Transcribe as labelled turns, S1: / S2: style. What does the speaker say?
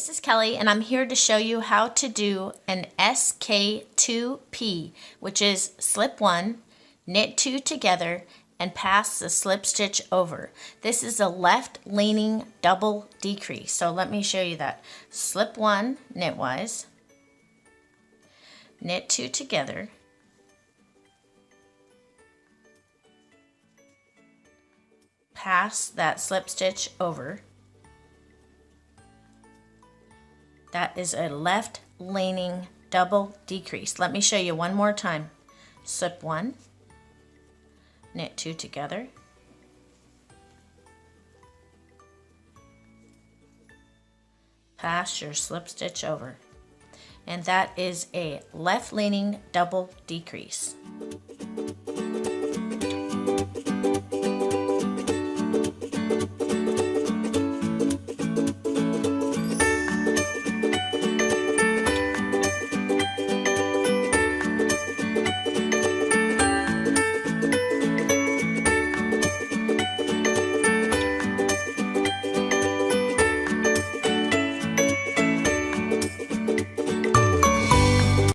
S1: This is Kelley, and I'm here to show you how to do an SK2P, which is slip 1, knit 2 together, and pass the slip stitch over. This is a left leaning double decrease. So let me show you that. Slip 1 knitwise, knit 2 together, pass that slip stitch over. That is a left leaning double decrease. Let me show you one more time. Slip 1, knit 2 together, pass your slip stitch over, and that is a left leaning double decrease.